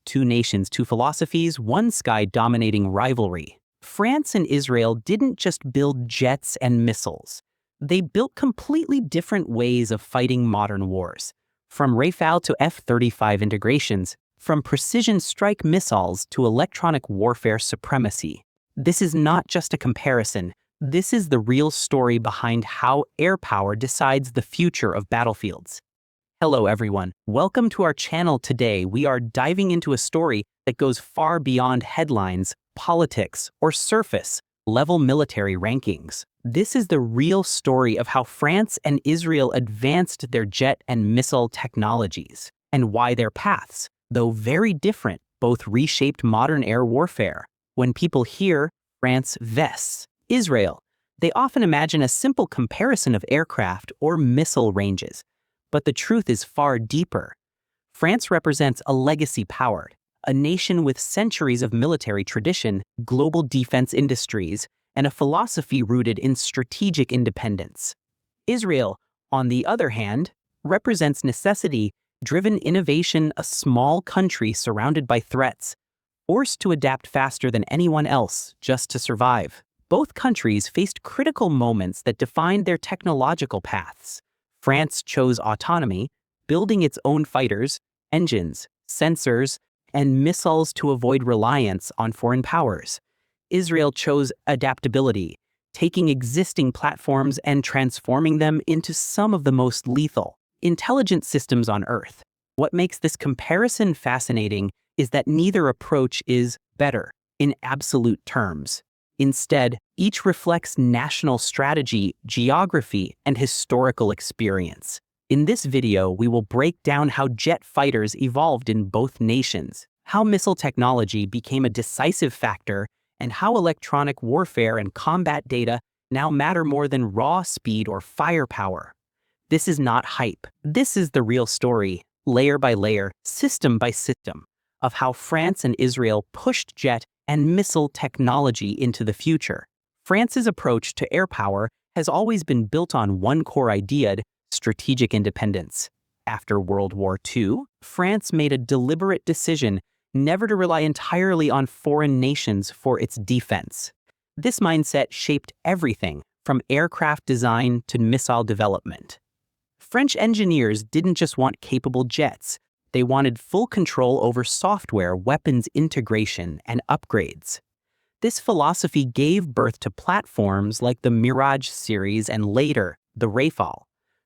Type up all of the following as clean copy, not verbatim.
Two nations, two philosophies, one sky-dominating rivalry. France and Israel didn't just build jets and missiles. They built completely different ways of fighting modern wars. From Rafale to F-35 integrations, from precision strike missiles to electronic warfare supremacy. This is not just a comparison. This is the real story behind how air power decides the future of battlefields. Hello everyone, welcome to our channel. Today we are diving into a story that goes far beyond headlines, politics, or surface-level military rankings. This is the real story of how France and Israel advanced their jet and missile technologies, and why their paths, though very different, both reshaped modern air warfare. When people hear France vs. Israel, they often imagine a simple comparison of aircraft or missile ranges. But the truth is far deeper. France represents a legacy power, a nation with centuries of military tradition, global defense industries, and a philosophy rooted in strategic independence. Israel, on the other hand, represents necessity-driven innovation, a small country surrounded by threats, forced to adapt faster than anyone else just to survive. Both countries faced critical moments that defined their technological paths. France chose autonomy, building its own fighters, engines, sensors, and missiles to avoid reliance on foreign powers. Israel chose adaptability, taking existing platforms and transforming them into some of the most lethal, intelligent systems on Earth. What makes this comparison fascinating is that neither approach is better in absolute terms. Instead, each reflects national strategy, geography, and historical experience. In this video, we will break down how jet fighters evolved in both nations, how missile technology became a decisive factor, and how electronic warfare and combat data now matter more than raw speed or firepower. This is not hype. This is the real story, layer by layer, system by system, of how France and Israel pushed jet and missile technology into the future. France's approach to air power has always been built on one core idea: strategic independence. After World War II, France made a deliberate decision never to rely entirely on foreign nations for its defense. This mindset shaped everything from aircraft design to missile development. French engineers didn't just want capable jets. They wanted full control over software, weapons integration, and upgrades. This philosophy gave birth to platforms like the Mirage series and later, the Rafale.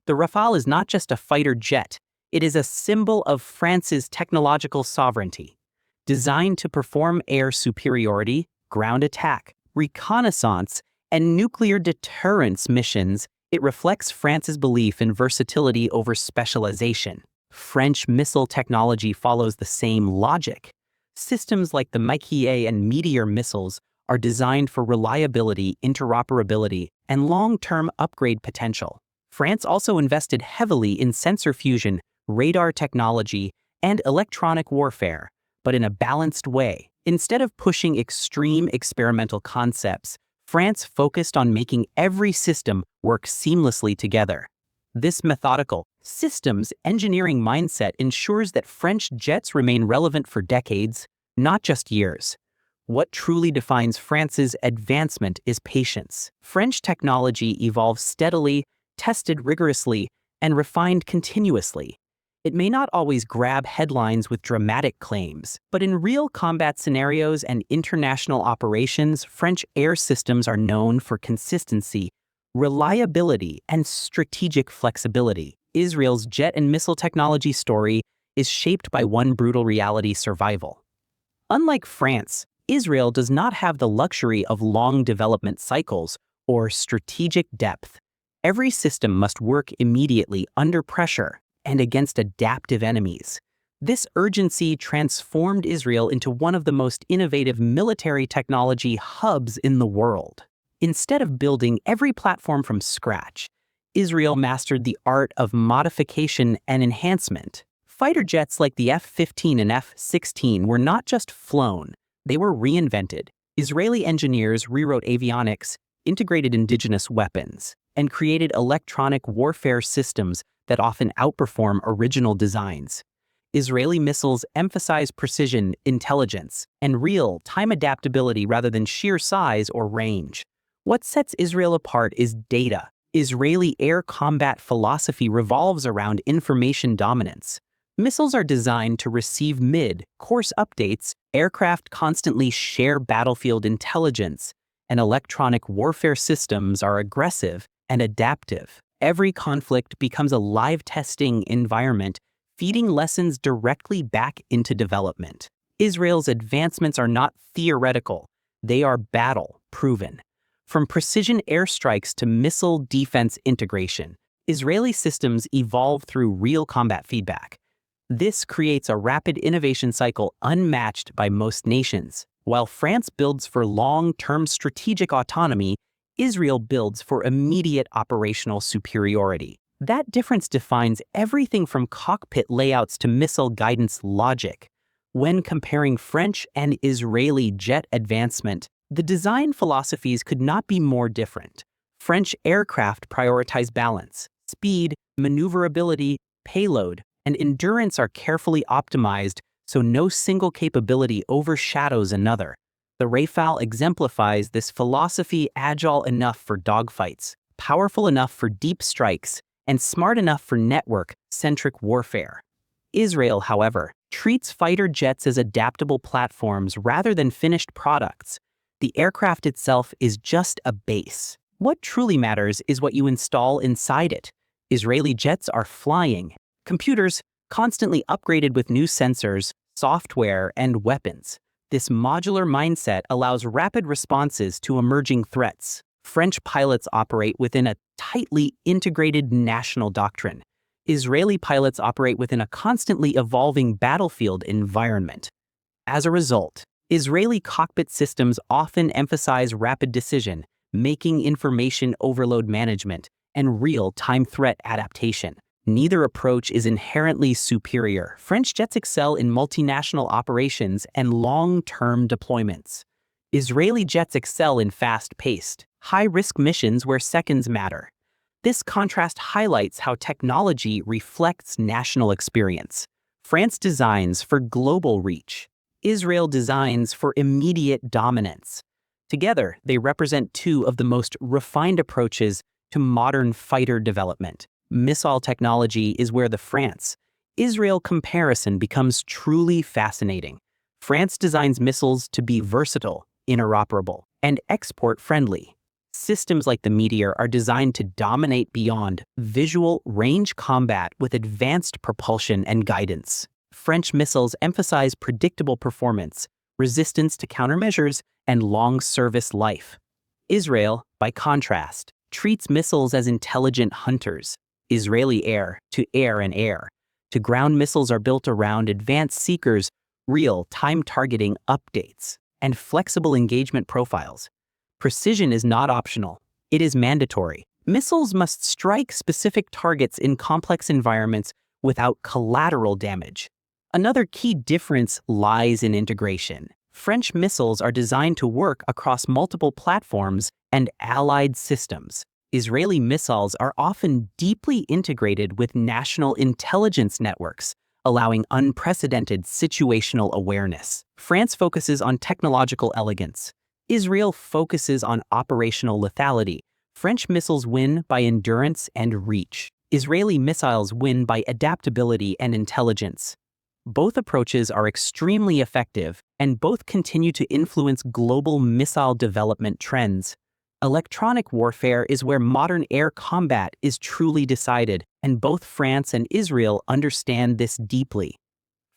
The Rafale is not just a fighter jet, it is a symbol of France's technological sovereignty. Designed to perform air superiority, ground attack, reconnaissance, and nuclear deterrence missions, it reflects France's belief in versatility over specialization. French missile technology follows the same logic. Systems like the Mike and Meteor missiles are designed for reliability, interoperability, and long-term upgrade potential. France also invested heavily in sensor fusion, radar technology, and electronic warfare, but in a balanced way. Instead of pushing extreme experimental concepts, France focused on making every system work seamlessly together. This methodical, systems engineering mindset ensures that French jets remain relevant for decades, not just years. What truly defines France's advancement is patience. French technology evolves steadily, tested rigorously, and refined continuously. It may not always grab headlines with dramatic claims, but in real combat scenarios and international operations, French air systems are known for consistency, reliability, and strategic flexibility. Israel's jet and missile technology story is shaped by one brutal reality: survival. Unlike France, Israel does not have the luxury of long development cycles or strategic depth. Every system must work immediately under pressure and against adaptive enemies. This urgency transformed Israel into one of the most innovative military technology hubs in the world. Instead of building every platform from scratch, Israel mastered the art of modification and enhancement. Fighter jets like the F-15 and F-16 were not just flown, they were reinvented. Israeli engineers rewrote avionics, integrated indigenous weapons, and created electronic warfare systems that often outperform original designs. Israeli missiles emphasize precision, intelligence, and real-time adaptability rather than sheer size or range. What sets Israel apart is data. Israeli air combat philosophy revolves around information dominance. Missiles are designed to receive mid-course updates, aircraft constantly share battlefield intelligence, and electronic warfare systems are aggressive and adaptive. Every conflict becomes a live testing environment, feeding lessons directly back into development. Israel's advancements are not theoretical, they are battle-proven. From precision airstrikes to missile defense integration, Israeli systems evolve through real combat feedback. This creates a rapid innovation cycle unmatched by most nations. While France builds for long-term strategic autonomy, Israel builds for immediate operational superiority. That difference defines everything from cockpit layouts to missile guidance logic. When comparing French and Israeli jet advancement, the design philosophies could not be more different. French aircraft prioritize balance. Speed, maneuverability, payload, and endurance are carefully optimized so no single capability overshadows another. The Rafale exemplifies this philosophy, agile enough for dogfights, powerful enough for deep strikes, and smart enough for network-centric warfare. Israel, however, treats fighter jets as adaptable platforms rather than finished products. The aircraft itself is just a base. What truly matters is what you install inside it. Israeli jets are flying. Computers, constantly upgraded with new sensors, software, and weapons. This modular mindset allows rapid responses to emerging threats. French pilots operate within a tightly integrated national doctrine. Israeli pilots operate within a constantly evolving battlefield environment. As a result, Israeli cockpit systems often emphasize rapid decision-making, information overload management, and real-time threat adaptation. Neither approach is inherently superior. French jets excel in multinational operations and long-term deployments. Israeli jets excel in fast-paced, high-risk missions where seconds matter. This contrast highlights how technology reflects national experience. France designs for global reach. Israel designs for immediate dominance. Together, they represent two of the most refined approaches to modern fighter development. Missile technology is where the France-Israel comparison becomes truly fascinating. France designs missiles to be versatile, interoperable, and export-friendly. Systems like the Meteor are designed to dominate beyond visual range combat with advanced propulsion and guidance. French missiles emphasize predictable performance, resistance to countermeasures, and long service life. Israel, by contrast, treats missiles as intelligent hunters. Israeli air-to-air and air-to-ground missiles are built around advanced seekers, real-time targeting updates, and flexible engagement profiles. Precision is not optional, it is mandatory. Missiles must strike specific targets in complex environments without collateral damage. Another key difference lies in integration. French missiles are designed to work across multiple platforms and allied systems. Israeli missiles are often deeply integrated with national intelligence networks, allowing unprecedented situational awareness. France focuses on technological elegance. Israel focuses on operational lethality. French missiles win by endurance and reach. Israeli missiles win by adaptability and intelligence. Both approaches are extremely effective, and both continue to influence global missile development trends. Electronic warfare is where modern air combat is truly decided, and both France and Israel understand this deeply.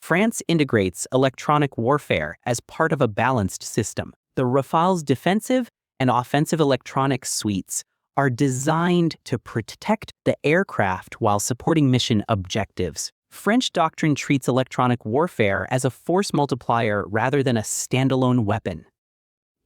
France integrates electronic warfare as part of a balanced system. The Rafale's defensive and offensive electronic suites are designed to protect the aircraft while supporting mission objectives. French doctrine treats electronic warfare as a force multiplier rather than a standalone weapon.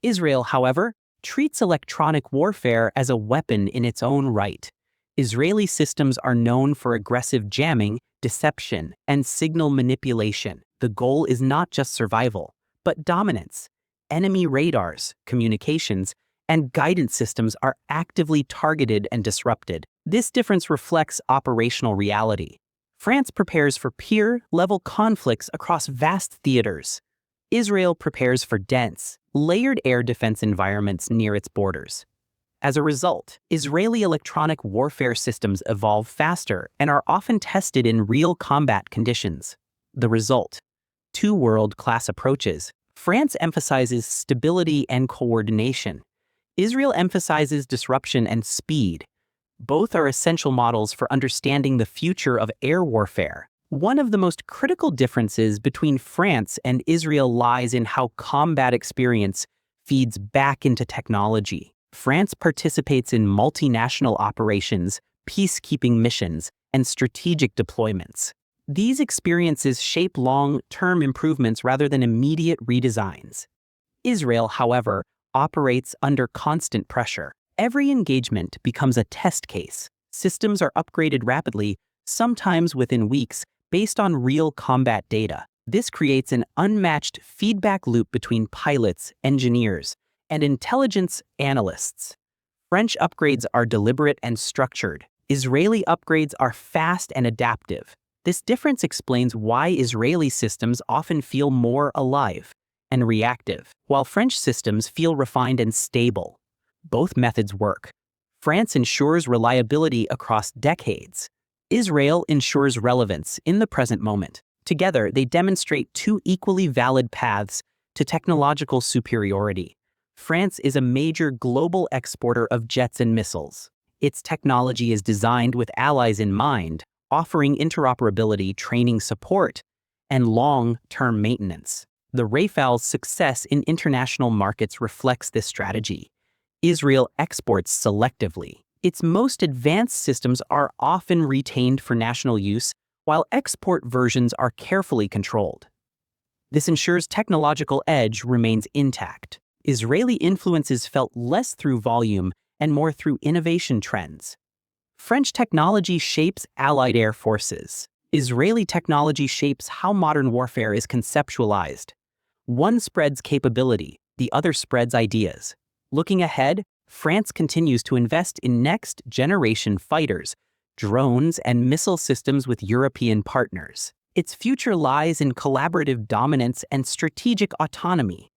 Israel, however, treats electronic warfare as a weapon in its own right. Israeli systems are known for aggressive jamming, deception, and signal manipulation. The goal is not just survival, but dominance. Enemy radars, communications, and guidance systems are actively targeted and disrupted. This difference reflects operational reality. France prepares for peer-level conflicts across vast theaters. Israel prepares for dense, layered air defense environments near its borders. As a result, Israeli electronic warfare systems evolve faster and are often tested in real combat conditions. The result: two world-class approaches. France emphasizes stability and coordination. Israel emphasizes disruption and speed. Both are essential models for understanding the future of air warfare. One of the most critical differences between France and Israel lies in how combat experience feeds back into technology. France participates in multinational operations, peacekeeping missions, and strategic deployments. These experiences shape long-term improvements rather than immediate redesigns. Israel, however, operates under constant pressure. Every engagement becomes a test case. Systems are upgraded rapidly, sometimes within weeks, based on real combat data. This creates an unmatched feedback loop between pilots, engineers, and intelligence analysts. French upgrades are deliberate and structured. Israeli upgrades are fast and adaptive. This difference explains why Israeli systems often feel more alive and reactive, while French systems feel refined and stable. Both methods work. France ensures reliability across decades. Israel ensures relevance in the present moment. Together, they demonstrate two equally valid paths to technological superiority. France is a major global exporter of jets and missiles. Its technology is designed with allies in mind, offering interoperability, training support, and long-term maintenance. The Rafale's success in international markets reflects this strategy. Israel exports selectively. Its most advanced systems are often retained for national use, while export versions are carefully controlled. This ensures technological edge remains intact. Israeli influence is felt less through volume and more through innovation trends. French technology shapes allied air forces. Israeli technology shapes how modern warfare is conceptualized. One spreads capability, the other spreads ideas. Looking ahead, France continues to invest in next-generation fighters, drones, and missile systems with European partners. Its future lies in collaborative dominance and strategic autonomy.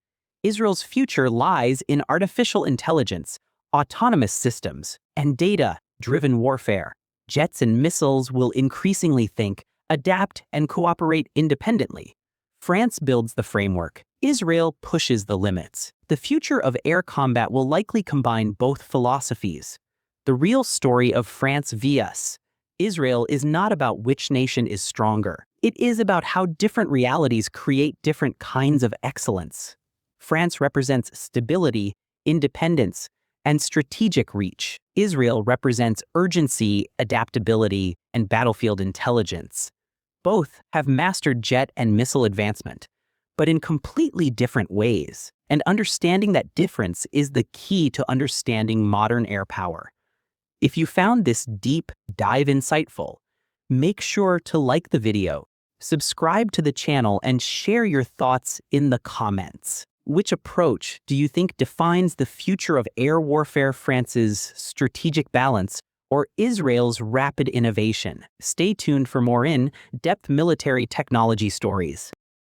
Israel's future lies in artificial intelligence, autonomous systems, and data-driven warfare. Jets and missiles will increasingly think, adapt, and cooperate independently. France builds the framework. Israel pushes the limits. The future of air combat will likely combine both philosophies. The real story of France vs. Israel is not about which nation is stronger. It is about how different realities create different kinds of excellence. France represents stability, independence, and strategic reach. Israel represents urgency, adaptability, and battlefield intelligence. Both have mastered jet and missile advancement, but in completely different ways. And understanding that difference is the key to understanding modern air power. If you found this deep dive insightful, make sure to like the video, subscribe to the channel, and share your thoughts in the comments. Which approach do you think defines the future of air warfare, France's strategic balance, or Israel's rapid innovation? Stay tuned for more in-depth military technology stories.